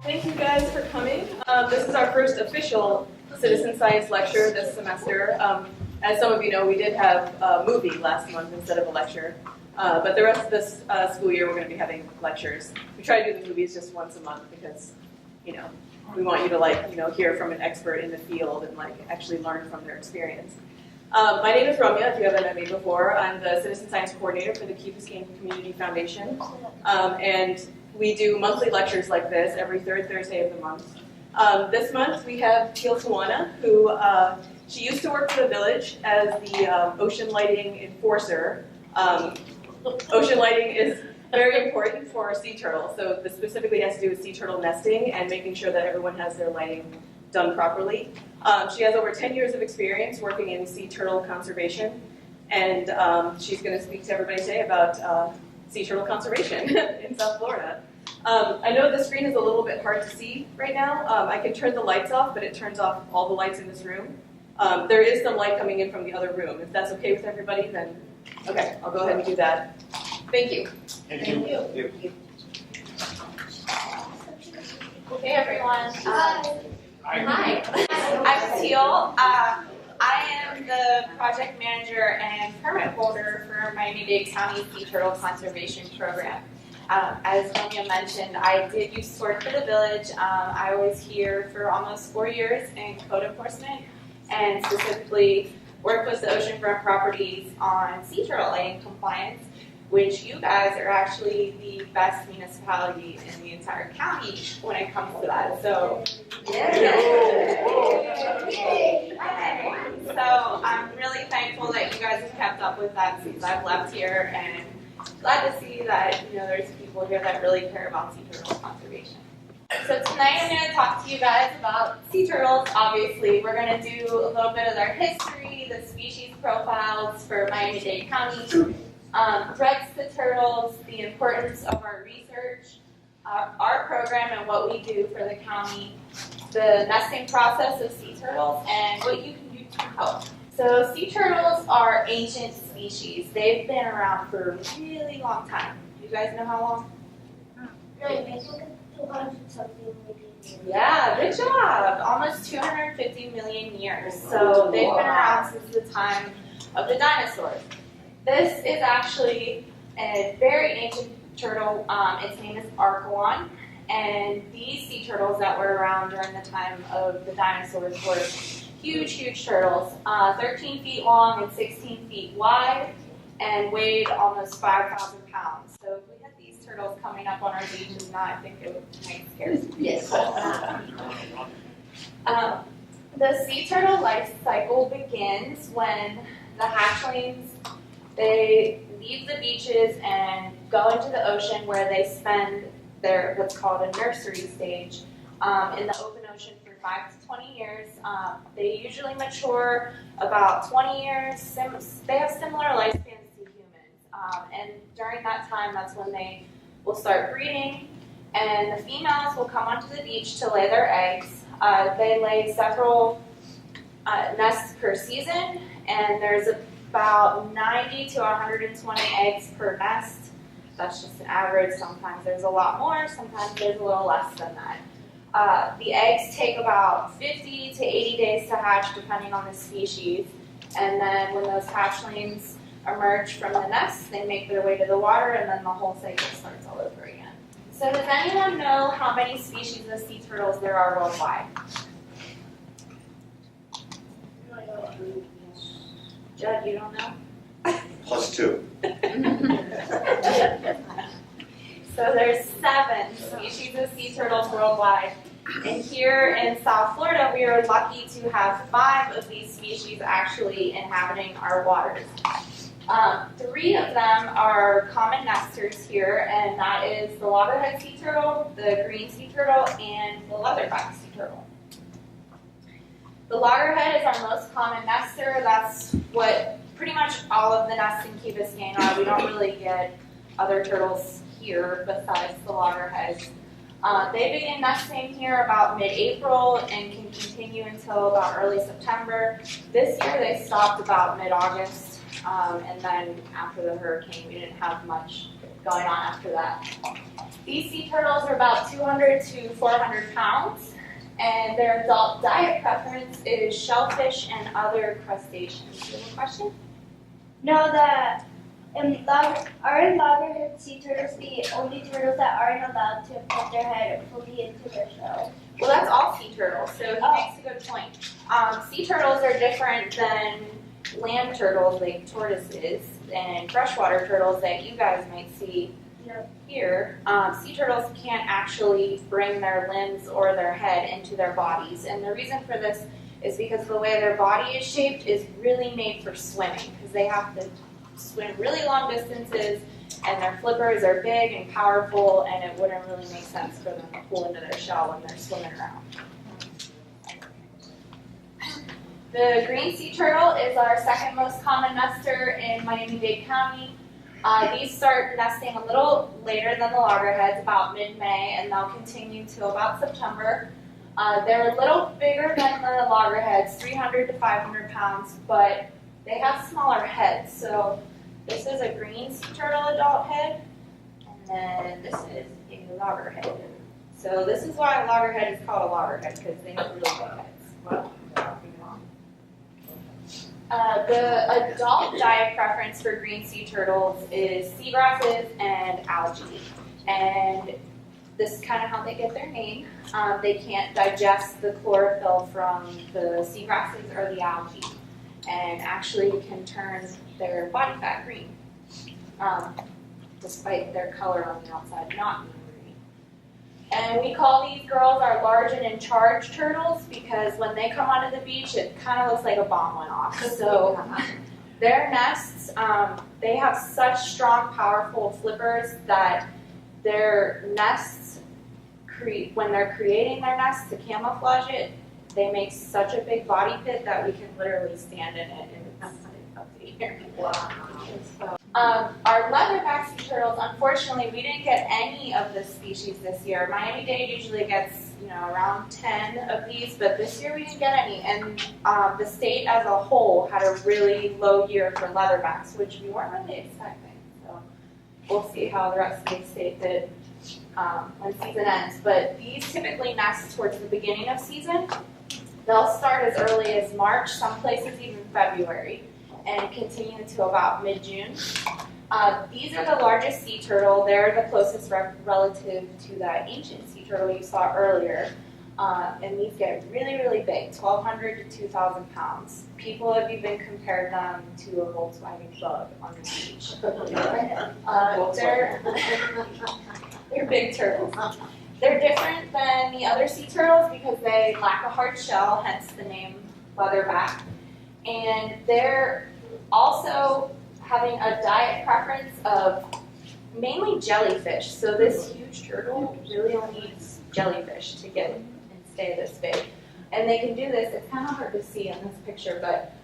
Thank you guys for coming. This is our first official citizen science lecture this semester. As some of you know, we did have a movie last month instead of a lecture. But the rest of this school year, we're going to be having lectures. We try to do the movies just once a month because, we want you to hear from an expert in the field and actually learn from their experience. My name is Ramya, if you haven't met me before. I'm the Citizen Science Coordinator for the Biscayne Community Foundation. And we do monthly lectures like this every third Thursday of the month. This month we have Teal, who she used to work for the village as the ocean lighting enforcer. Ocean lighting is very important for sea turtles, so this specifically has to do with sea turtle nesting and making sure that everyone has their lighting done properly. She has over 10 years of experience working in sea turtle conservation, and she's going to speak to everybody today about sea turtle conservation in South Florida. I know the screen is a little bit hard to see right now. I can turn the lights off, but it turns off all the lights in this room. There is some light coming in from the other room. If that's okay with everybody, then okay, I'll go ahead and do that. Thank you. Thank you. Okay, everyone. Hi. I'm Teal. I am the project manager and permit holder for Miami-Dade County Sea Turtle Conservation Program. As Ramya mentioned, I did used to work for the village. I was here for almost 4 years in code enforcement and specifically worked with the oceanfront properties on sea turtle lighting compliance, which you guys are actually the best municipality in the entire county when it comes to that. So, so I'm really thankful that you guys have kept up with that since I've left here, and glad to see that there's people here that really care about sea turtle conservation. So tonight I'm going to talk to you guys about sea turtles. Obviously, we're going to do a little bit of their history, the species profiles for Miami-Dade County. Threats to turtles, the importance of our research, our program and what we do for the county, the nesting process of sea turtles, and what you can do to help. So sea turtles are ancient species. They've been around for a really long time. Do you guys know how long? No, I think 200 something million. Yeah, good job. Almost 250 million years. So they've been around since the time of the dinosaurs. This is actually a very ancient turtle. Its name is Kawana, and these sea turtles that were around during the time of the dinosaurs were huge, huge turtles, 13 feet long and 16 feet wide, and weighed almost 5,000 pounds. So if we had these turtles coming up on our beaches now, I think it might scare some people. Yes. The sea turtle life cycle begins when the hatchlings, they leave the beaches and go into the ocean where they spend their what's called a nursery stage in the open ocean for 5 to 20 years. They usually mature about 20 years. They have similar lifespans to humans. And during that time, that's when they will start breeding. And the females will come onto the beach to lay their eggs. They lay several nests per season, and there's about 90 to 120 eggs per nest. That's just an average. Sometimes there's a lot more, sometimes there's a little less than that. The eggs take about 50 to 80 days to hatch depending on the species, and then when those hatchlings emerge from the nest, they make their way to the water, and then the whole cycle starts all over again. So does anyone know how many species of sea turtles there are worldwide? Judd, you don't know? +2. So there's 7 species of sea turtles worldwide. And here in South Florida, we are lucky to have 5 of these species actually inhabiting our waters. 3 of them are common nesters here, and that is the loggerhead sea turtle, the green sea turtle, and the leatherback sea turtle. The loggerhead is our most common nester. That's what pretty much all of the nests in Key Biscayne are. We don't really get other turtles here besides the loggerheads. They begin nesting here about mid-April and can continue until about early September. This year they stopped about mid-August, and then after the hurricane we didn't have much going on after that. These sea turtles are about 200 to 400 pounds, and their adult diet preference is shellfish and other crustaceans. Do you have a question? No, aren't loggerhead sea turtles the only turtles that aren't allowed to put their head fully into their shell? Well, that's all sea turtles, so he makes a good point. Sea turtles are different than land turtles like tortoises and freshwater turtles that you guys might see here. Sea turtles can't actually bring their limbs or their head into their bodies, and the reason for this is because the way their body is shaped is really made for swimming, because they have to swim really long distances, and their flippers are big and powerful, and it wouldn't really make sense for them to pull into their shell when they're swimming around. The green sea turtle is our second most common nester in Miami-Dade County. These start nesting a little later than the loggerheads, about mid-May, and they'll continue to about September. They're a little bigger than the loggerheads, 300 to 500 pounds, but they have smaller heads. So this is a green sea turtle adult head, and then this is a loggerhead. So this is why a loggerhead is called a loggerhead, because they have really big heads. Well, the adult diet preference for green sea turtles is seagrasses and algae, and this is kind of how they get their name. They can't digest the chlorophyll from the seagrasses or the algae, and actually can turn their body fat green, despite their color on the outside not being green. And we call these girls our large and in charge turtles, because when they come onto the beach, it kind of looks like a bomb went off. So their nests, they have such strong, powerful flippers that their nests, when they're creating their nests to camouflage it, they make such a big body pit that we can literally stand in it, and it's up to here. So, our leatherback sea turtles, unfortunately, we didn't get any of this species this year. Miami-Dade usually gets, around 10 of these, but this year we didn't get any. And the state as a whole had a really low year for leatherbacks, which we weren't really expecting. So we'll see how the rest of the state did when season ends. But these typically nest towards the beginning of season. They'll start as early as March, some places even February, and continue to about mid-June. These are the largest sea turtle. They're the closest relative to that ancient sea turtle you saw earlier. And these get really, really big, 1,200 to 2,000 pounds. People have even compared them to a Volkswagen Bug on the beach. They're big turtles. They're different than the other sea turtles because they lack a hard shell, hence the name leatherback. And they're also having a diet preference of mainly jellyfish. So this huge turtle really only eats jellyfish to get and stay this big. And they can do this, it's kind of hard to see in this picture, but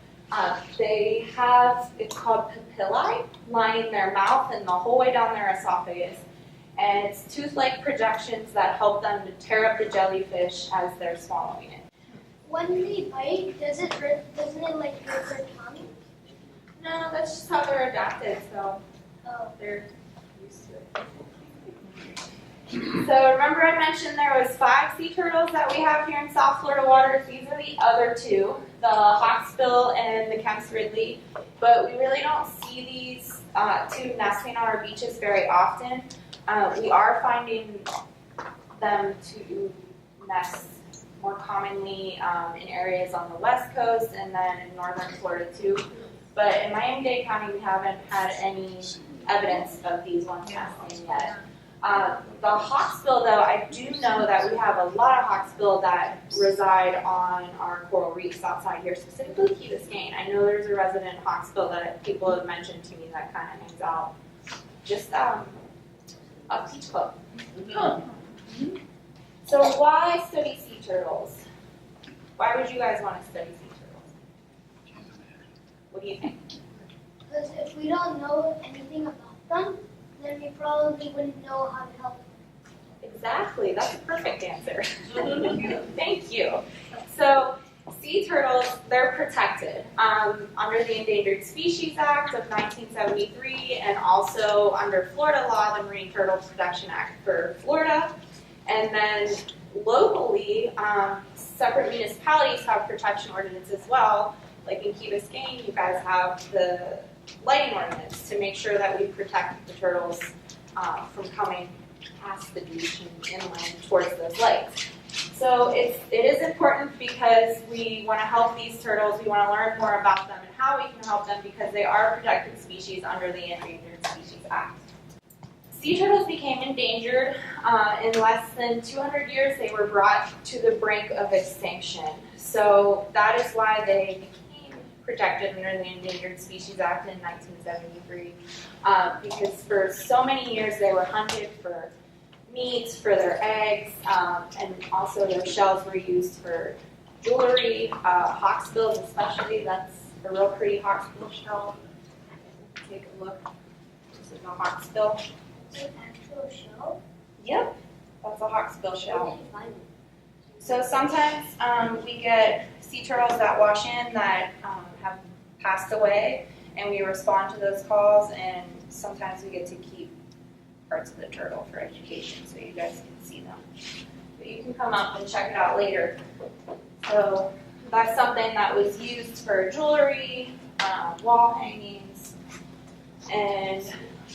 they have, it's called papillae, lining their mouth and the whole way down their esophagus. And it's tooth-like projections that help them to tear up the jellyfish as they're swallowing it. When they bite, doesn't it like hurt their tongue? No, that's just how they're adapted, so they're used to it. So remember I mentioned there was 5 sea turtles that we have here in South Florida waters. These are the other 2, the hawksbill and the Kemp's Ridley. But we really don't see these 2 nesting on our beaches very often. We are finding them to nest more commonly in areas on the west coast and then in northern Florida too. But in Miami-Dade County, we haven't had any evidence of these ones nesting yet. The hawksbill, though, I do know that we have a lot of hawksbill that reside on our coral reefs outside here, specifically Key Biscayne. I know there's a resident hawksbill that people have mentioned to me that kind of hangs out just a beach club. Mm-hmm. So why study sea turtles? Why would you guys want to study sea turtles? What do you think? Because if we don't know anything about them, then we probably wouldn't know how to help them. Exactly, that's a perfect answer. Thank you. So sea turtles, they're protected under the Endangered Species Act of 1973 and also under Florida law, the Marine Turtle Protection Act for Florida. And then locally, separate municipalities have protection ordinances as well. Like in Key Biscayne, you guys have the lighting ordinance to make sure that we protect the turtles from coming past the beach and inland towards those lakes. So it is important because we want to help these turtles, we want to learn more about them and how we can help them because they are protected species under the Endangered Species Act. Sea turtles became endangered in less than 200 years. They were brought to the brink of extinction. So that is why they became protected under the Endangered Species Act in 1973 because for so many years they were hunted for meat, for their eggs, and also their shells were used for jewelry, hawksbills especially. That's a real pretty hawksbill shell. Take a look. This is a hawksbill. Is it an actual shell? Yep, that's a hawksbill shell. Where did you find it? So sometimes we get sea turtles that wash in that have passed away, and we respond to those calls, and sometimes we get to keep parts of the turtle for education so you guys can see them. But you can come up and check it out later. So that's something that was used for jewelry, wall hangings, and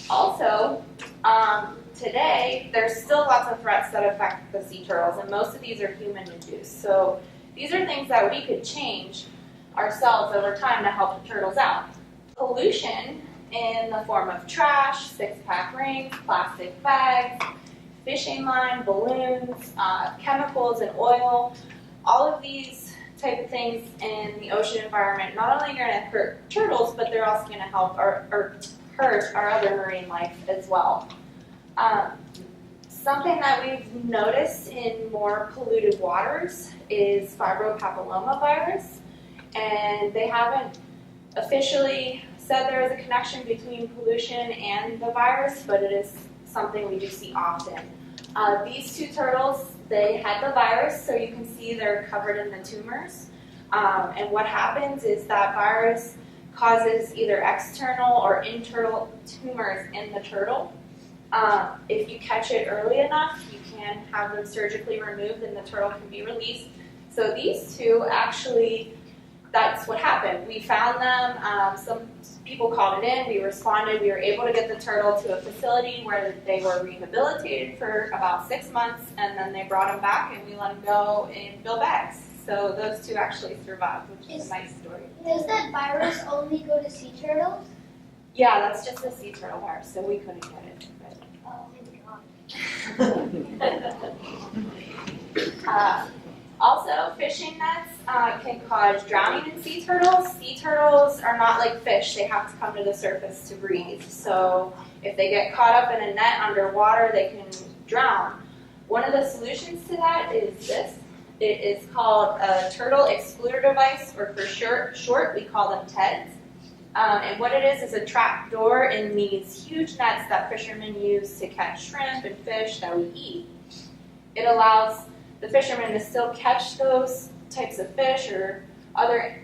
also today there's still lots of threats that affect the sea turtles, and most of these are human induced. So these are things that we could change ourselves over time to help the turtles out. Pollution in the form of trash, six-pack rings, plastic bags, fishing line, balloons, chemicals and oil, all of these type of things in the ocean environment not only are going to hurt turtles, but they're also going to help or hurt our other marine life as well. Something that we've noticed in more polluted waters is fibropapillomavirus, and they haven't officially said there is a connection between pollution and the virus, but it is something we do see often. These two turtles, they had the virus, so you can see they're covered in the tumors. And what happens is that virus causes either external or internal tumors in the turtle. If you catch it early enough, you can have them surgically removed and the turtle can be released. So these two actually, that's what happened. We found them, some people called it in, we responded, we were able to get the turtle to a facility where they were rehabilitated for about 6 months, and then they brought them back and we let them go in bill bags. So those two actually survived, which is a nice story. Does that virus only go to sea turtles? Yeah, that's just a sea turtle virus, so we couldn't get it. Oh my god. Also, fishing nets can cause drowning in sea turtles. Sea turtles are not like fish. They have to come to the surface to breathe. So if they get caught up in a net underwater, they can drown. One of the solutions to that is this. It is called a turtle excluder device, or for short we call them TEDs. And what it is a trap door in these huge nets that fishermen use to catch shrimp and fish that we eat. It allows the fishermen to still catch those types of fish or other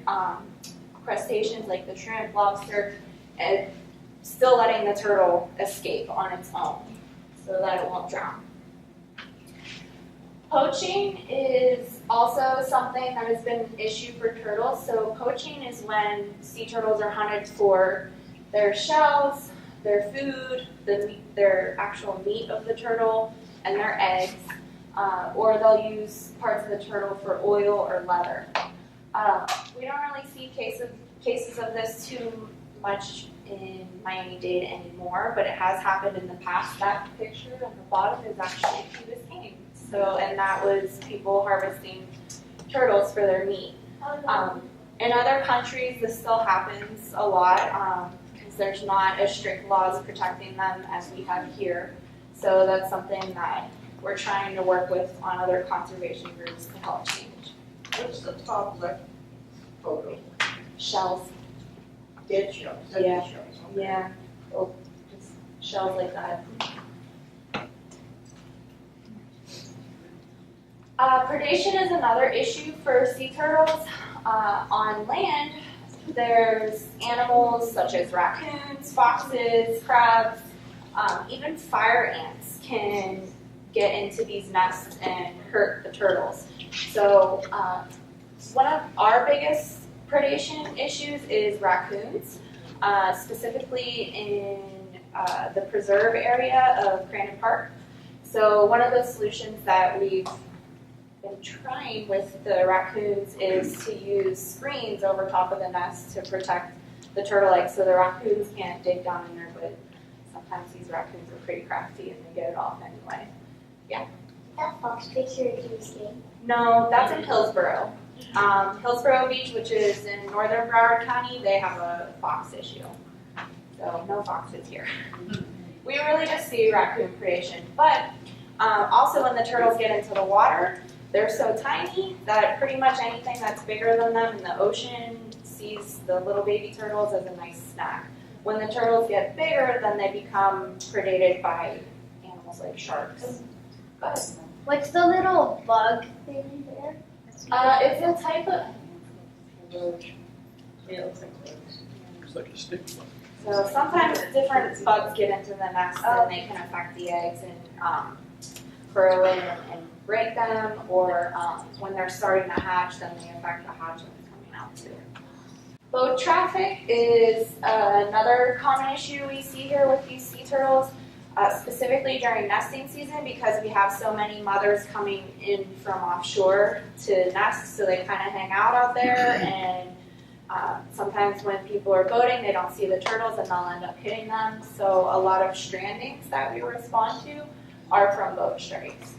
crustaceans like the shrimp, lobster, and still letting the turtle escape on its own so that it won't drown. Poaching is also something that has been an issue for turtles. So poaching is when sea turtles are hunted for their shells, their food, their actual meat of the turtle, and their eggs. Or they'll use parts of the turtle for oil or leather. We don't really see cases of this too much in Miami-Dade anymore, but it has happened in the past. That picture on the bottom is actually Key Biscayne. So, and that was people harvesting turtles for their meat. In other countries, this still happens a lot because there's not as strict laws protecting them as we have here. So that's something that we're trying to work with on other conservation groups to help change. What's the top left photo? Shells. Dead shells. Yeah. Dead shells. Okay. Yeah. Oh, just shells like that. Predation is another issue for sea turtles. On land, there's animals such as raccoons, foxes, crabs, even fire ants can get into these nests and hurt the turtles. So one of our biggest predation issues is raccoons, specifically in the preserve area of Crandon Park. So one of the solutions that we've been trying with the raccoons is to use screens over top of the nest to protect the turtle eggs so the raccoons can't dig down in there, but sometimes these raccoons are pretty crafty and they get it off anyway. That fox picture of Biscayne. No, that's in Hillsborough. Hillsborough Beach, which is in northern Broward County, they have a fox issue. So no foxes here. We really just see raccoon predation. But also when the turtles get into the water, they're so tiny that pretty much anything that's bigger than them in the ocean sees the little baby turtles as a nice snack. When the turtles get bigger, then they become predated by animals like sharks. Go ahead. What's the little bug thing there? It's a type of, It's like a stick. so sometimes different bugs get into the nest and they can affect the eggs and burrow in and break them, or when they're starting to hatch, then they affect the hatchlings coming out too. Boat traffic is another common issue we see here with these sea turtles, specifically during nesting season because we have so many mothers coming in from offshore to nest, so they kind of hang out there, and sometimes when people are boating, they don't see the turtles and they'll end up hitting them. So a lot of strandings that we respond to are from boat strikes.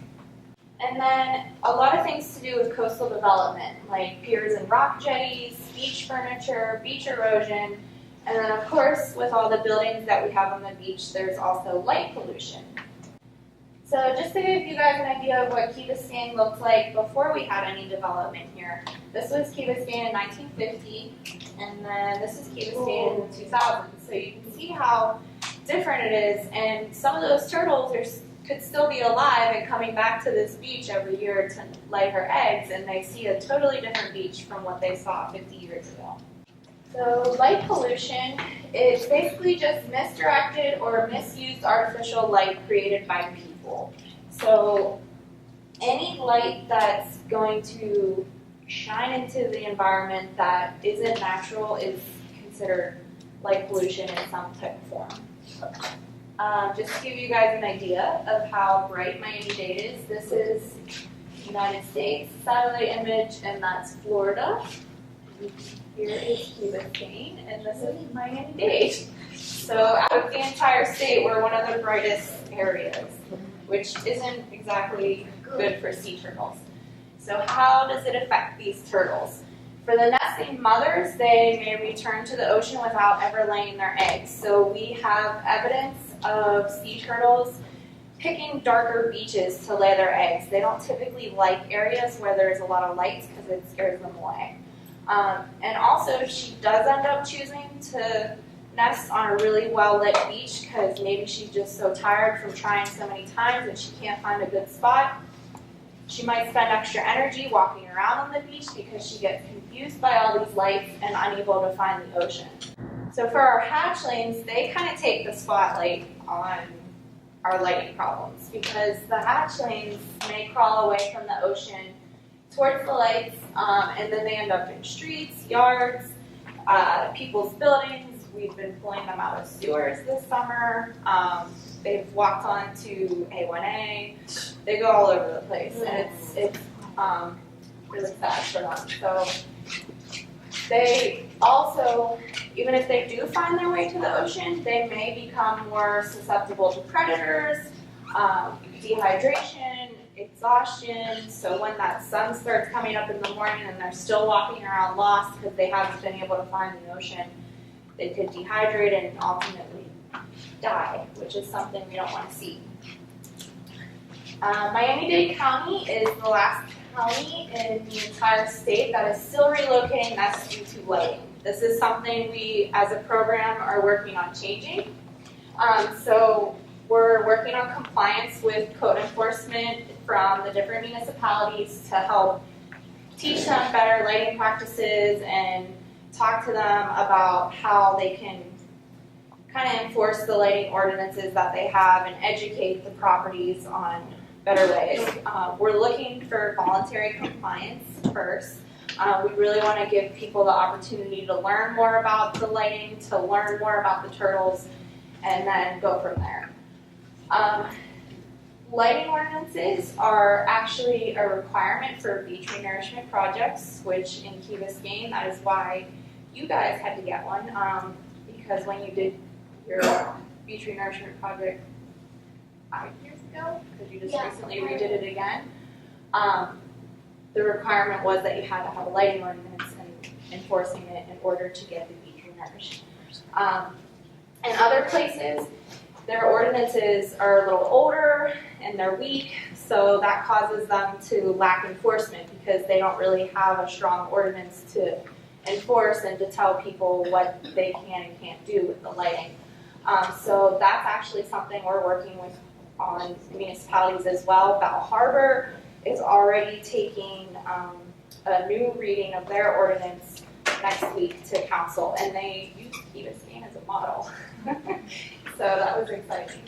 And then a lot of things to do with coastal development, like piers and rock jetties, beach furniture, beach erosion, and then of course with all the buildings that we have on the beach, there's also light pollution. So just to give you guys an idea of what Key Biscayne looked like before we had any development here, this was Key Biscayne in 1950, and then this is Key Biscayne in 2000. So you can see how different it is, and some of those turtles could still be alive and coming back to this beach every year to lay her eggs, and they see a totally different beach from what they saw 50 years ago. So light pollution is basically just misdirected or misused artificial light created by people. So any light that's going to shine into the environment that isn't natural is considered light pollution in some type of form. Just to give you guys an idea of how bright Miami-Dade is, this is United States satellite image, and that's Florida. Here is Key Biscayne, and this is Miami-Dade. So out of the entire state, we're one of the brightest areas, which isn't exactly good for sea turtles. So how does it affect these turtles? For the nesting mothers, they may return to the ocean without ever laying their eggs. So we have evidence of sea turtles picking darker beaches to lay their eggs. They don't typically like areas where there's a lot of lights because it scares them away. And also, she does end up choosing to nest on a really well-lit beach because maybe she's just so tired from trying so many times and she can't find a good spot. She might spend extra energy walking around on the beach because she gets confused by all these lights and unable to find the ocean. So for our hatchlings, they kind of take the spotlight on our lighting problems because the hatchlings may crawl away from the ocean towards the lights, and then they end up in streets, yards, people's buildings. We've been pulling them out of sewers this summer. They've walked onto A1A. They go all over the place, and it's really sad for them. So they also, even if they do find their way to the ocean, they may become more susceptible to predators, dehydration, exhaustion. So when that sun starts coming up in the morning and they're still walking around lost because they haven't been able to find the ocean, they could dehydrate and ultimately die, which is something we don't want to see. Miami-Dade County is the last county in the entire state that is still relocating nests due to lighting. This is something we, as a program, are working on changing. So we're working on compliance with code enforcement from the different municipalities to help teach them better lighting practices and talk to them about how they can kind of enforce the lighting ordinances that they have and educate the properties on better ways. We're looking for voluntary compliance first. We really want to give people the opportunity to learn more about the lighting, to learn more about the turtles, and then go from there. Lighting ordinances are actually a requirement for beach renourishment projects, which in Key Biscayne, that is why you guys had to get one, because when you did your beach renourishment project 5 years ago, because you just recently redid it again, the requirement was that you had to have a lighting ordinance and enforcing it in order to get the beach renourished. In other places, their ordinances are a little older and they're weak, so that causes them to lack enforcement because they don't really have a strong ordinance to enforce and to tell people what they can and can't do with the lighting. So that's actually something we're working with on municipalities as well. Bal Harbor is already taking a new reading of their ordinance next week to council, and they use Key Biscayne as a model. So that was exciting.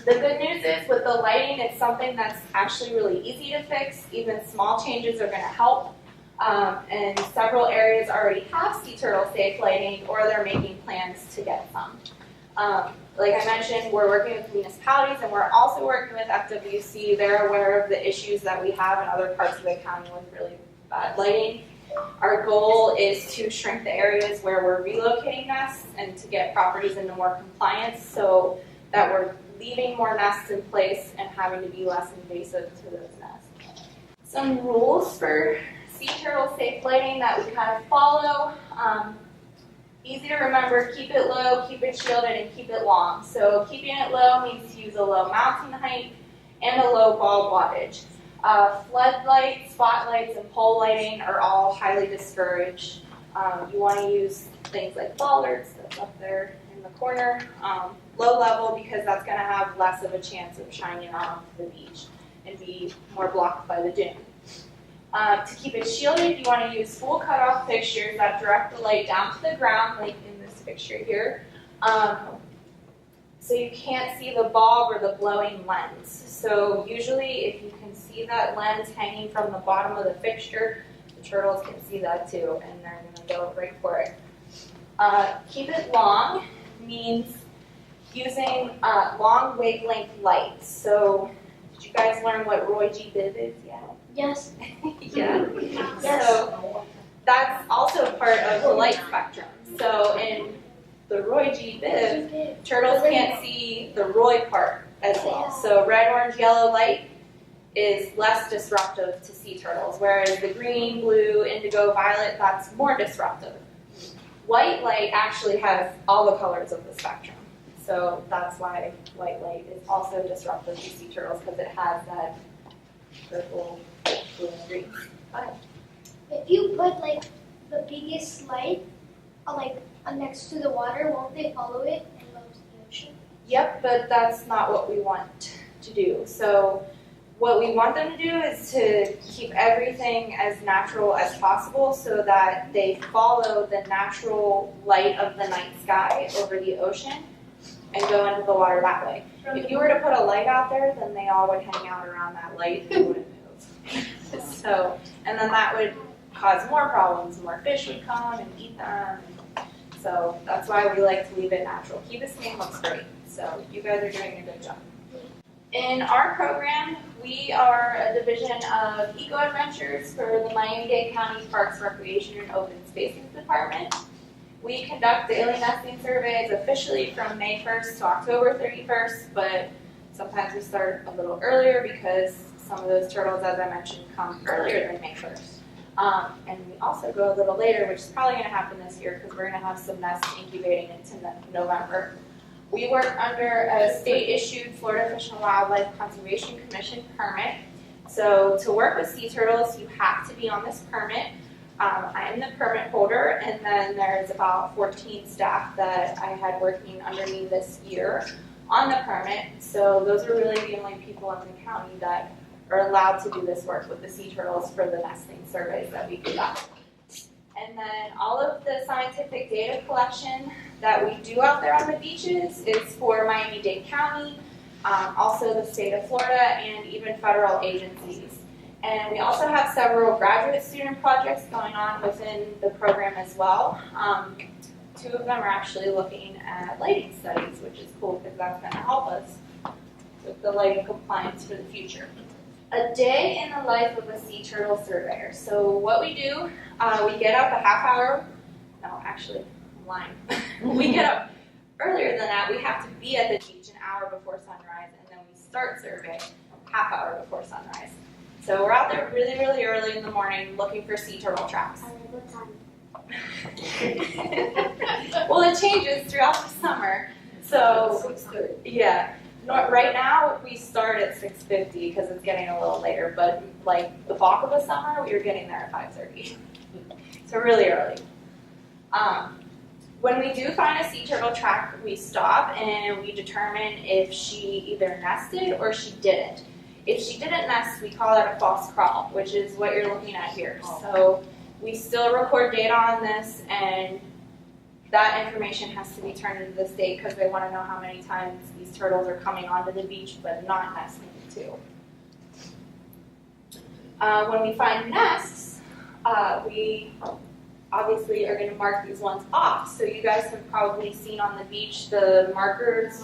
The good news is with the lighting, it's something that's actually really easy to fix. Even small changes are going to help. And several areas already have sea turtle safe lighting, or they're making plans to get some. Like I mentioned, we're working with municipalities and we're also working with FWC. They're aware of the issues that we have in other parts of the county with really bad lighting. Our goal is to shrink the areas where we're relocating nests and to get properties into more compliance so that we're leaving more nests in place and having to be less invasive to those nests. Some rules for sea turtle safe lighting that we kind of follow. Easy to remember, keep it low, keep it shielded, and keep it long. So keeping it low means to use a low mounting height and a low bulb wattage. Floodlights, spotlights, and pole lighting are all highly discouraged. You want to use things like bollards that's up there in the corner. Low level because that's going to have less of a chance of shining off the beach and be more blocked by the dune. To keep it shielded, you want to use full cutoff fixtures that direct the light down to the ground, like in this picture here. So you can't see the bulb or the glowing lens. So usually if you can see that lens hanging from the bottom of the fixture, the turtles can see that too, and they're going to go right for it. Keep it long means using long wavelength lights. So did you guys learn what Roy G. Biv is yet? Yes. Yeah. Yes. So that's also part of the light spectrum. So in the Roy G. Biv, turtles can't see the Roy part as well. So red, orange, yellow light is less disruptive to sea turtles, whereas the green, blue, indigo, violet, that's more disruptive. White light actually has all the colors of the spectrum. So that's why white light is also disruptive to sea turtles, because it has that purple, blue, and green. Go ahead. If you put like the biggest light next to the water, won't they follow it and go to the ocean? Yep, but that's not what we want to do. So what we want them to do is to keep everything as natural as possible so that they follow the natural light of the night sky over the ocean and go into the water that way. If you were to put a light out there, then they all would hang out around that light and wouldn't move. So, and then that would cause more problems. More fish would come and eat them. So that's why we like to leave it natural. Key Biscayne looks great. So you guys are doing a good job. In our program, we are a division of Eco Adventures for the Miami-Dade County Parks, Recreation, and Open Spaces Department. We conduct daily nesting surveys officially from May 1st to October 31st, but sometimes we start a little earlier because some of those turtles, as I mentioned, come earlier than May 1st. And we also go a little later, which is probably going to happen this year because we're going to have some nests incubating into November. We work under a state-issued Florida Fish and Wildlife Conservation Commission permit. So to work with sea turtles, you have to be on this permit. I am the permit holder, and then there's about 14 staff that I had working under me this year on the permit. So those are really the only people in the county that are allowed to do this work with the sea turtles for the nesting surveys that we conduct. And then all of the scientific data collection that we do out there on the beaches is for Miami-Dade County, also the state of Florida, and even federal agencies. And we also have several graduate student projects going on within the program as well. 2 of them are actually looking at lighting studies, which is cool because that's going to help us with the lighting compliance for the future. A day in the life of a sea turtle surveyor. So what we do, we get up a half hour, no, actually, I'm lying. We get up earlier than that. We have to be at the beach an hour before sunrise, and then we start survey half hour before sunrise. So we're out there really, really early in the morning looking for sea turtle tracks. What time? Well, it changes throughout the summer. So, 6:30. yeah. Right now, we start at 6:50 because it's getting a little later, but like the bulk of the summer, we were getting there at 5:30. So really early. When we do find a sea turtle track, we stop and we determine if she either nested or she didn't. If she didn't nest, we call that a false crawl, which is what you're looking at here. So we still record data on this, and that information has to be turned into the state because they want to know how many times these turtles are coming onto the beach but not nesting too. When we find nests, we obviously are going to mark these ones off. So you guys have probably seen on the beach the markers.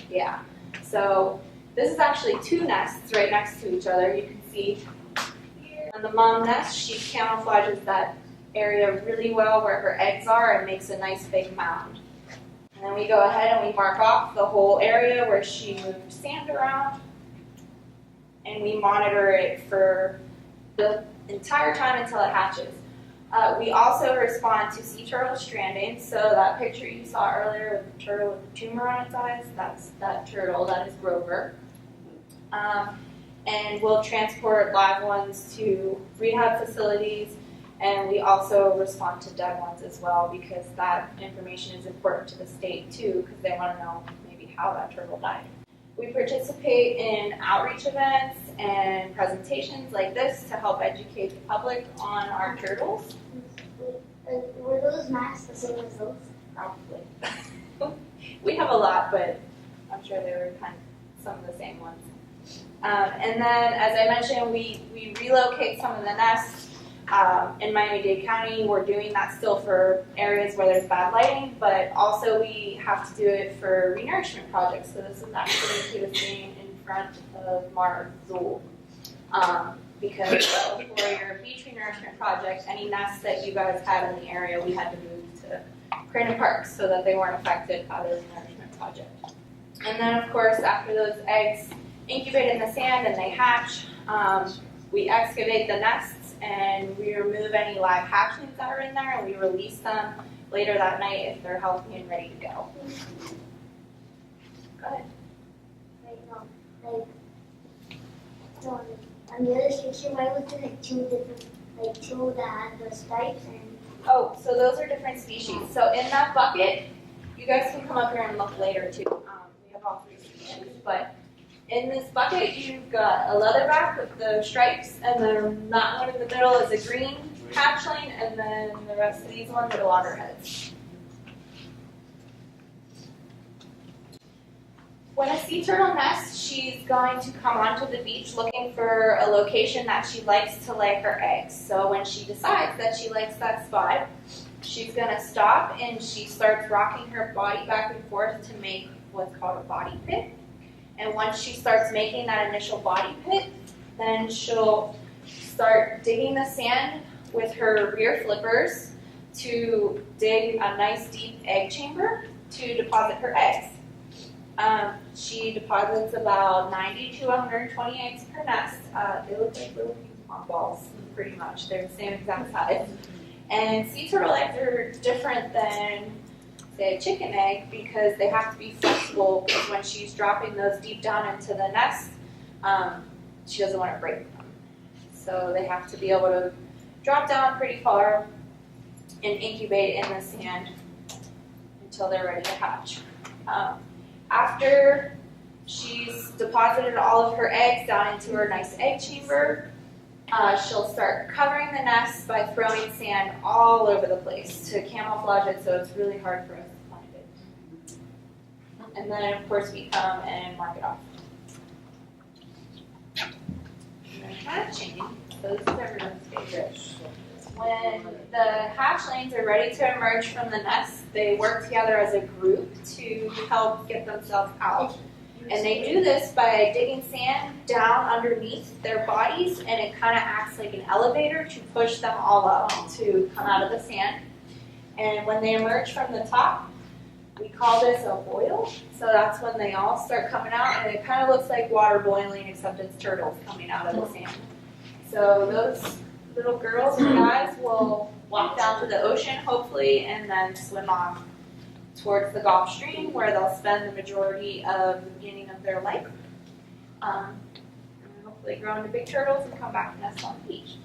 Yeah. So this is actually 2 nests right next to each other. You can see on the mom nest, she camouflages that area really well where her eggs are and makes a nice big mound. And then we go ahead and we mark off the whole area where she moved sand around, and we monitor it for the entire time until it hatches. We also respond to sea turtle stranding. So that picture you saw earlier with the turtle with the tumor on its eyes, that's that turtle, that is Grover. And we'll transport live ones to rehab facilities, and we also respond to dead ones as well because that information is important to the state too because they want to know maybe how that turtle died. We participate in outreach events and presentations like this to help educate the public on our turtles. Were those masks the same as those? Probably. We have a lot, but I'm sure they were kind of some of the same ones. And then, as I mentioned, we relocate some of the nests. In Miami-Dade County, we're doing that still for areas where there's bad lighting, but also we have to do it for renourishment projects. So this is actually Biscayne in front of Mar Azul. Because for your beach renourishment project, any nests that you guys had in the area, we had to move to Crane Park so that they weren't affected by the renourishment project. And then, of course, after those eggs incubate in the sand and they hatch, we excavate the nests and we remove any live hatchlings that are in there, and we release them later that night if they're healthy and ready to go. Go ahead. So on the other picture, why was there like 2 different, like 2 that had the stripes and? Oh, so those are different species. So in that bucket, you guys can come up here and look later too. We have all 3 species, but in this bucket, you've got a leatherback with the stripes, and then that one in the middle is a green hatchling, and then the rest of these ones are loggerheads. When a sea turtle nests, she's going to come onto the beach looking for a location that she likes to lay her eggs. So when she decides that she likes that spot, she's going to stop and she starts rocking her body back and forth to make what's called a body pit. And once she starts making that initial body pit, then she'll start digging the sand with her rear flippers to dig a nice deep egg chamber to deposit her eggs. She deposits about 90 to 120 eggs per nest. They look like little ping pong balls, pretty much. They're the same exact size. And sea turtle eggs are different than, say, a chicken egg because they have to be flexible, because when she's dropping those deep down into the nest, she doesn't want to break them. So they have to be able to drop down pretty far and incubate in the sand until they're ready to hatch. After she's deposited all of her eggs down into her nice egg chamber, she'll start covering the nest by throwing sand all over the place to camouflage it so it's really hard for us to find it. And then, of course, we come and mark it off. And then hatching, so this is everyone's favorite. When the hatchlings are ready to emerge from the nest, they work together as a group to help get themselves out. And they do this by digging sand down underneath their bodies, and it kind of acts like an elevator to push them all up to come out of the sand. And when they emerge from the top, we call this a boil. So that's when they all start coming out, and it kind of looks like water boiling, except it's turtles coming out of the sand. So those little girls and guys will walk down to the ocean, hopefully, and then swim off towards the Gulf Stream, where they'll spend the majority of the beginning of their life. And hopefully grow into big turtles and come back and nest on the beach.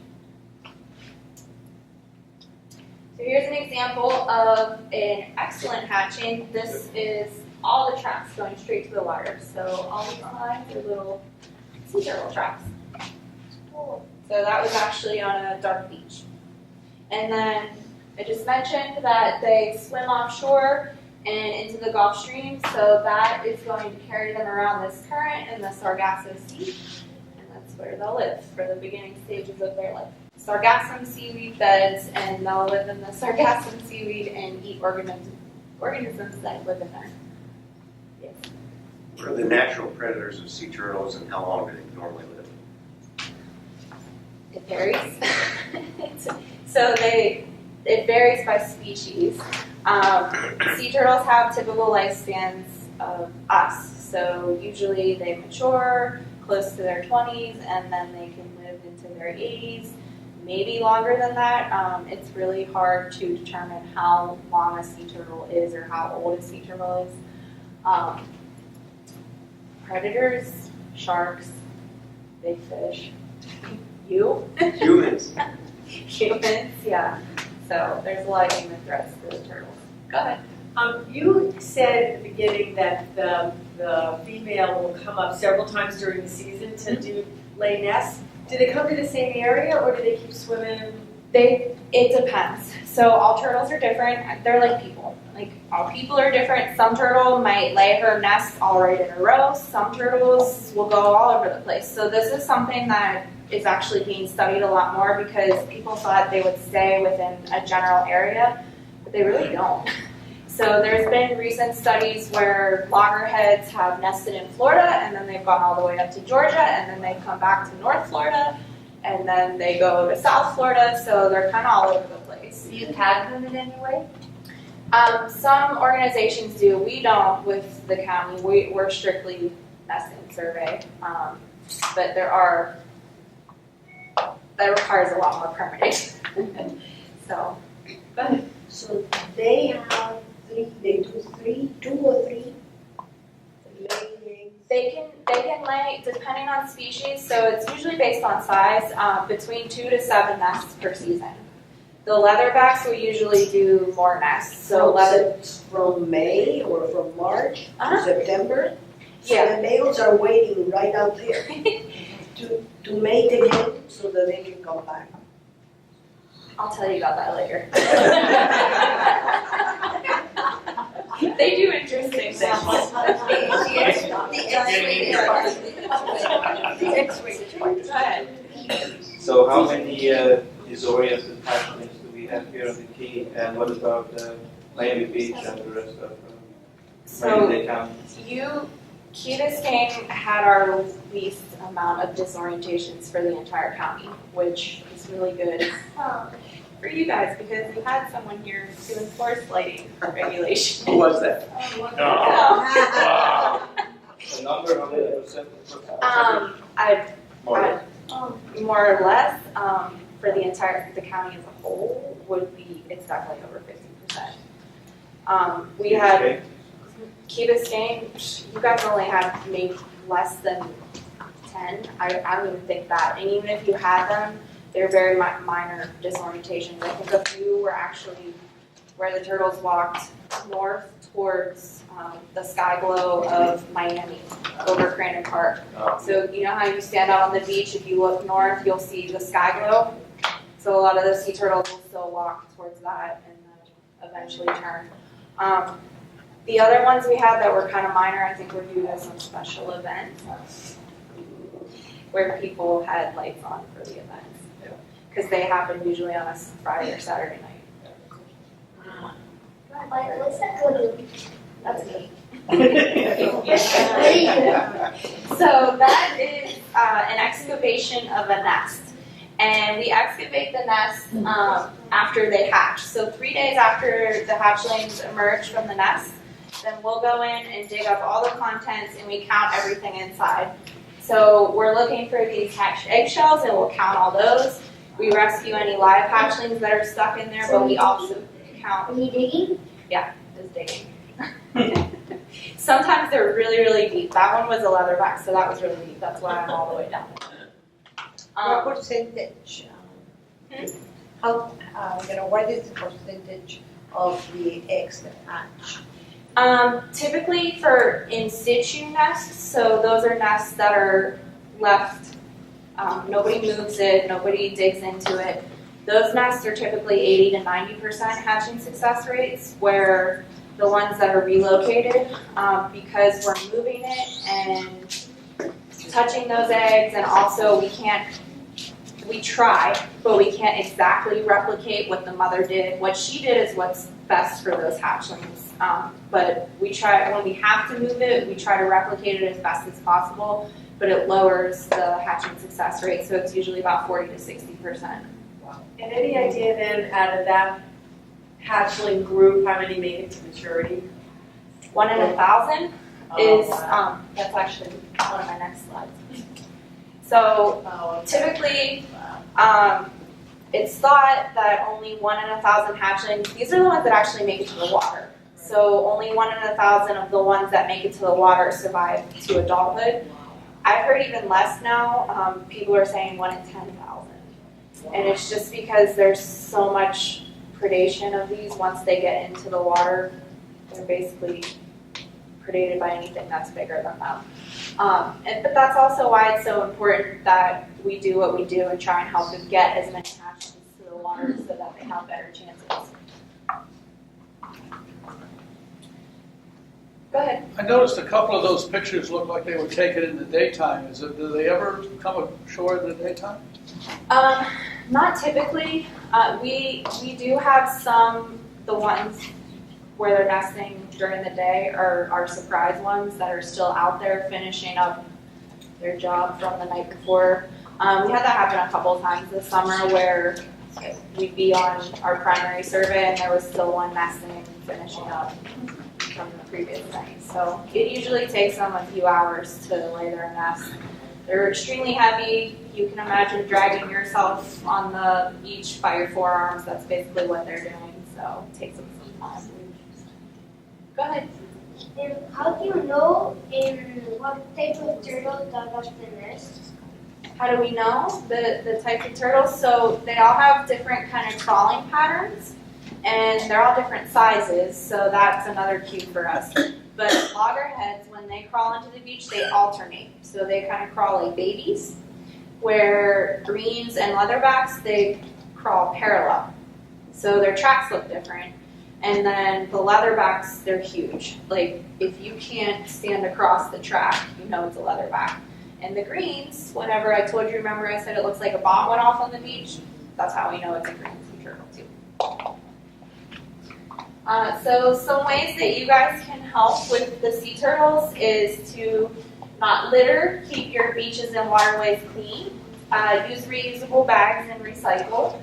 So here's an example of an excellent hatching. This is all the traps going straight to the water. So all these lines are little sea turtle traps. So that was actually on a dark beach. And then I just mentioned that they swim offshore and into the Gulf Stream, so that is going to carry them around this current in the Sargasso Sea, and that's where they'll live for the beginning stages of their life. Sargassum seaweed beds, and they'll live in the Sargassum seaweed and eat organisms that live in there. Yes. What are the natural predators of sea turtles and how long do they normally live? It varies. So it varies by species. Sea turtles have typical lifespans of us. So usually they mature close to their 20s, and then they can live into their 80s, maybe longer than that. It's really hard to determine how long a sea turtle is or how old a sea turtle is. Predators, sharks, big fish. You? Humans. Humans, yeah. So there's a lot of human threats to the turtles. Go ahead. You said at the beginning that the female will come up several times during the season to lay nests. Do they come to the same area, or do they keep swimming? It depends. So all turtles are different. They're like people. Like all people are different. Some turtle might lay her nest all right in a row. Some turtles will go all over the place. So this is something that is actually being studied a lot more because people thought they would stay within a general area, but they really don't. So there's been recent studies where loggerheads have nested in Florida, and then they've gone all the way up to Georgia, and then they come back to North Florida, and then they go to South Florida, so they're kind of all over the place. Do you tag them in any way? Some organizations do. We don't with the county. We're strictly nesting survey, but that requires a lot more permitting. So, go ahead. So they have two or three laying. They can lay, depending on species, so it's usually based on size, between 2 to 7 nests per season. The leatherbacks will usually do more nests. So From May or from March to September. So Yeah. the males are waiting right out there to mate again so that they can come back. I'll tell you about that later. They do interesting things. Go ahead. So how many disoriented hatchlings do we have here on the key, and what about Miami Beach and the rest of Miami-Dade County? Key Biscayne had our least amount of disorientations for the entire county, which is really good for you guys because you had someone here to enforce lighting regulations. Who was that? Wow. The number, how many percent? More or less, for the county as a whole, it's definitely over 50%. We had Key Biscayne, you guys only had maybe less than 10. I don't even think that. And even if you had them, they're very minor disorientations. I think a few were actually where the turtles walked north towards the sky glow of Miami over Crandon Park. So you know how you stand out on the beach, if you look north, you'll see the sky glow. So a lot of the sea turtles will still walk towards that and then eventually turn. The other ones we had that were kind of minor, I think were due to some special events where people had lights on for the events. Because they happen usually on a Friday or Saturday night. Like, what's that go to? That's me. What do you do? So that is an excavation of a nest. And we excavate the nest after they hatch. So 3 days after the hatchlings emerge from the nest, then we'll go in and dig up all the contents and we count everything inside. So we're looking for these hatched eggshells and we'll count all those. We rescue any live hatchlings that are stuck in there, but we also count. Are you digging? Yeah, just digging. Sometimes they're really, really deep. That one was a leatherback, so that was really deep. That's why I'm all the way down there. What percentage? How, what is the percentage of the eggs that hatch? Typically for in situ nests, so those are nests that are left, nobody moves it, nobody digs into it. Those nests are typically 80 to 90% hatching success rates, where the ones that are relocated, because we're moving it and touching those eggs, and also we try, but we can't exactly replicate what the mother did. What she did is what's best for those hatchlings. But we try, when we have to move it, we try to replicate it as best as possible, but it lowers the hatching success rate, so it's usually about 40 to 60%. And any idea then, out of that hatchling group, how many make it to maturity? 1 in 1,000 is, that's actually one of my next slides. So typically, it's thought that only 1 in 1,000 hatchlings, these are the ones that actually make it to the water. So only 1 in 1,000 of the ones that make it to the water survive to adulthood. I've heard even less now. People are saying 1 in 10,000. And it's just because there's so much predation of these. Once they get into the water, they're basically predated by anything that's bigger than them. But that's also why it's so important that we do what we do and try and help them get as many hatchlings to the water so that they have better chances. Go ahead. I noticed a couple of those pictures look like they were taken in the daytime. Do they ever come ashore in the daytime? Not typically. We do have some, the ones where they're nesting during the day are our surprise ones that are still out there finishing up their job from the night before. We had that happen a couple of times this summer where we'd be on our primary survey and there was still one nesting finishing up from the previous night. So it usually takes them a few hours to lay their nest. They're extremely heavy. You can imagine dragging yourself on the beach by your forearms. That's basically what they're doing. So it takes them some time. Go ahead. And how do you know in what type of turtle dug up the nest? How do we know the type of turtles? So they all have different kind of crawling patterns, and they're all different sizes. So that's another cue for us. But loggerheads, when they crawl into the beach, they alternate. So they kind of crawl like babies, where greens and leatherbacks, they crawl parallel. So their tracks look different. And then the leatherbacks, they're huge. Like, if you can't stand across the track, you know it's a leatherback. And the greens, whenever I told you, remember I said it looks like a bomb went off on the beach? That's how we know it's a green sea turtle, too. So some ways that you guys can help with the sea turtles is to not litter, keep your beaches and waterways clean, use reusable bags and recycle.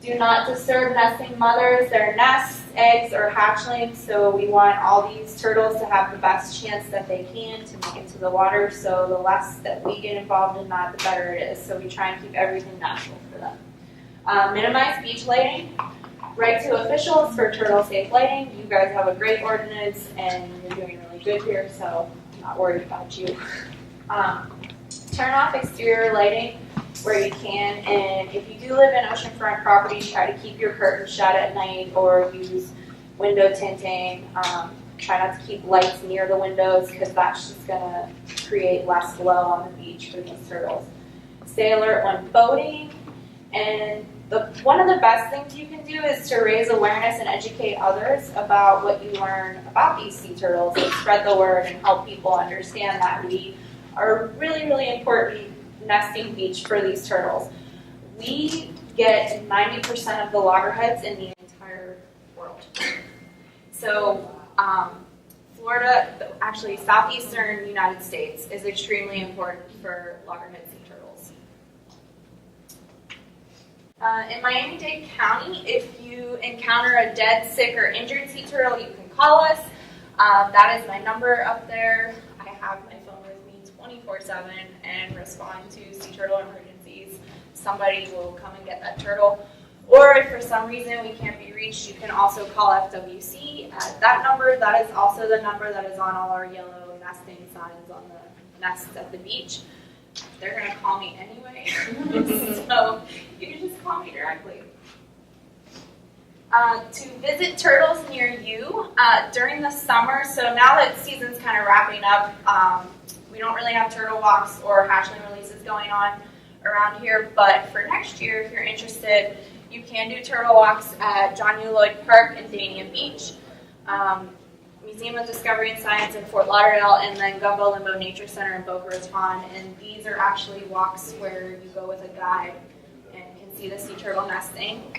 Do not disturb nesting mothers, their nests, eggs, or hatchlings. So we want all these turtles to have the best chance that they can to make it to the water. So the less that we get involved in that, the better it is. So we try and keep everything natural for them. Minimize beach lighting. Write to officials for turtle safe lighting. You guys have a great ordinance and you're doing really good here, so I'm not worried about you. Turn off exterior lighting where you can, and if you do live in oceanfront property, try to keep your curtains shut at night or use window tinting. Try not to keep lights near the windows because that's just gonna create less flow on the beach for these turtles. Stay alert when boating, and one of the best things you can do is to raise awareness and educate others about what you learn about these sea turtles and spread the word and help people understand that we are a really, really important nesting beach for these turtles. We get 90% of the loggerheads in the entire world. So Florida, actually southeastern United States, is extremely important for loggerhead sea turtles. In Miami-Dade County, if you encounter a dead, sick, or injured sea turtle, you can call us. That is my number up there. I have my phone with me 24/7 and respond to sea turtle emergencies. Somebody will come and get that turtle. Or if for some reason we can't be reached, you can also call FWC at that number. That is also the number that is on all our yellow nesting signs on the nests at the beach. They're going to call me anyway, so you can just call me directly. To visit turtles near you during the summer, so now that season's kind of wrapping up, we don't really have turtle walks or hatchling releases going on around here, but for next year, if you're interested, you can do turtle walks at John U. Lloyd Park and Dania Beach, Museum of Discovery and Science in Fort Lauderdale, and then Gumbo Limbo Nature Center in Boca Raton. And these are actually walks where you go with a guide and can see the sea turtle nesting.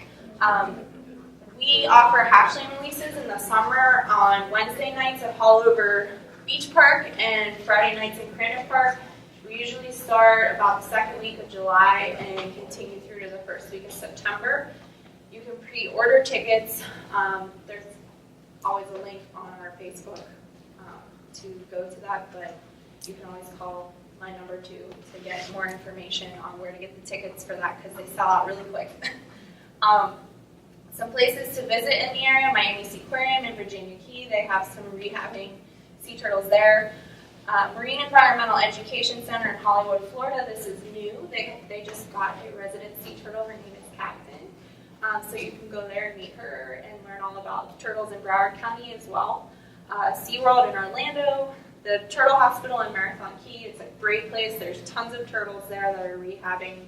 We offer hatchling releases in the summer on Wednesday nights at Haulover Beach Park and Friday nights in Crandon Park. We usually start about the second week of July and continue through to the first week of September. You can pre-order tickets. There's always a link on our Facebook to go to that, but you can always call my number too to get more information on where to get the tickets for that because they sell out really quick. Some places to visit in the area: Miami Seaquarium in Virginia Key. They have some rehabbing sea turtles there. Marine Environmental Education Center in Hollywood, Florida. This is new. They just got a resident sea turtle. Her name is Captain. So you can go there and meet her and learn all about turtles in Broward County as well. SeaWorld in Orlando. The Turtle Hospital in Marathon Key. It's a great place. There's tons of turtles there that are rehabbing.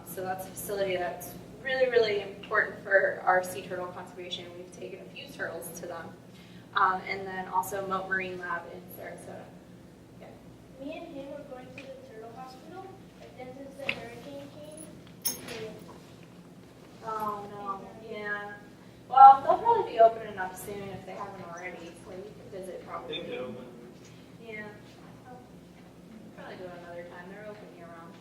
So that's a facility that's really, really important for our sea turtle conservation. We've taken a few turtles to them. And then also Moat Marine Lab in Sarasota. Me and him are going to the turtle hospital, but then since the hurricane came, we couldn't. Oh no, yeah. Well, they'll probably be opening up soon if they haven't already, so you can visit probably. Yeah. I'll probably do it another time. They're open year round.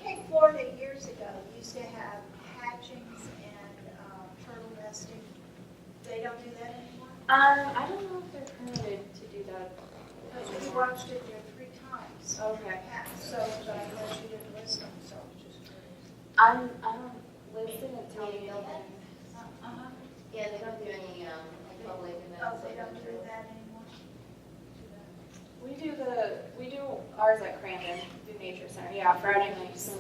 Cape Florida years ago used to have hatchings and turtle nesting. They don't do that anymore? I don't know if they're permitted to do that. We watched it there 3 times. Okay. So, but I guess you didn't list them, so I was just curious. I don't listen and tell me. Yeah, they don't do any public events. Oh, they don't do that anymore? We do ours at Crandon, through Nature Center. Yeah, Friday nights.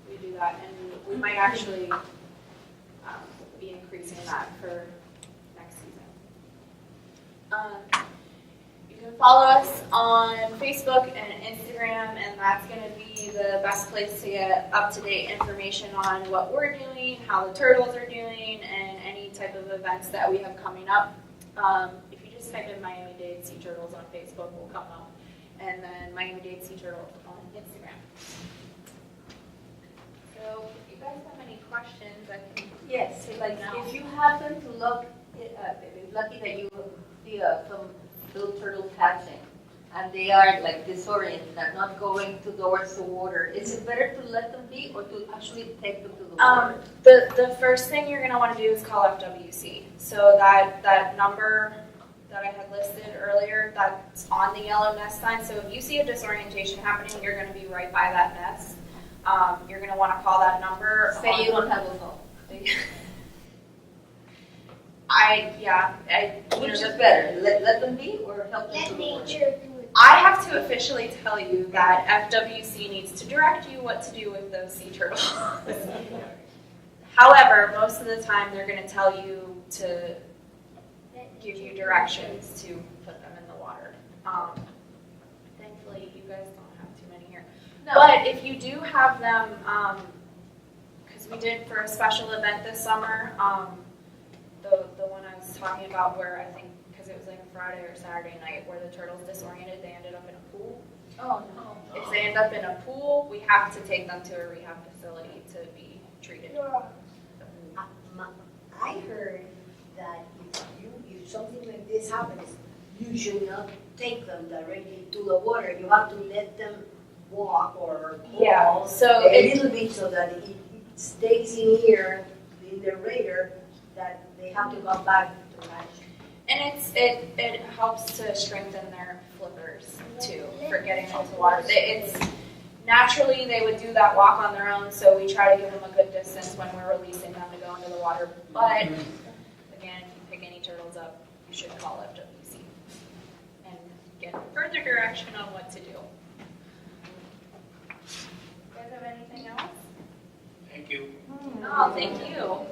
We do that, and we might actually be increasing that for next season. You can follow us on Facebook and Instagram, and that's going to be the best place to get up-to-date information on what we're doing, how the turtles are doing, and any type of events that we have coming up. If you just type in Miami-Dade Sea Turtles on Facebook, will come up, and then Miami-Dade Sea Turtles on Instagram. So if you guys have any questions, I can Yes, take like them now. if you happen to look, lucky that you see some little turtles hatching, and they are like disoriented and not going towards the water, is it better to let them be or to actually take them to the water? The first thing you're going to want to do is call FWC. So that number that I had listed earlier, that's on the yellow nest sign. So if you see a disorientation happening, you're going to be right by that nest. You're going to want to call that number. Say you don't have a phone. Which is better, let them be or help them to Let the water? nature do it. I have to officially tell you that FWC needs to direct you what to do with those sea turtles. However, most of the time they're going to tell you to give you directions to put them in the water. Thankfully, you guys don't have too many here. But if you do have them, because we did for a special event this summer, the one I was talking about where I think, because it was like a Friday or Saturday night where the turtles disoriented, they ended up in a pool. Oh, no. If they end up in a pool, we have to take them to a rehab facility to be treated. I heard that if something like this happens, you should not take them directly to the water. You have to let them walk or crawl So a little bit so that it stays in here, in the radar, that they have to come back to catch. And it helps to strengthen their flippers too for getting into water. It's naturally they would do that walk on their own, so we try to give them a good distance when we're releasing them to go into the water. But again, if you pick any turtles up, you should call FWC and get further direction on what to do. You guys have anything else? Thank you. Oh, thank you.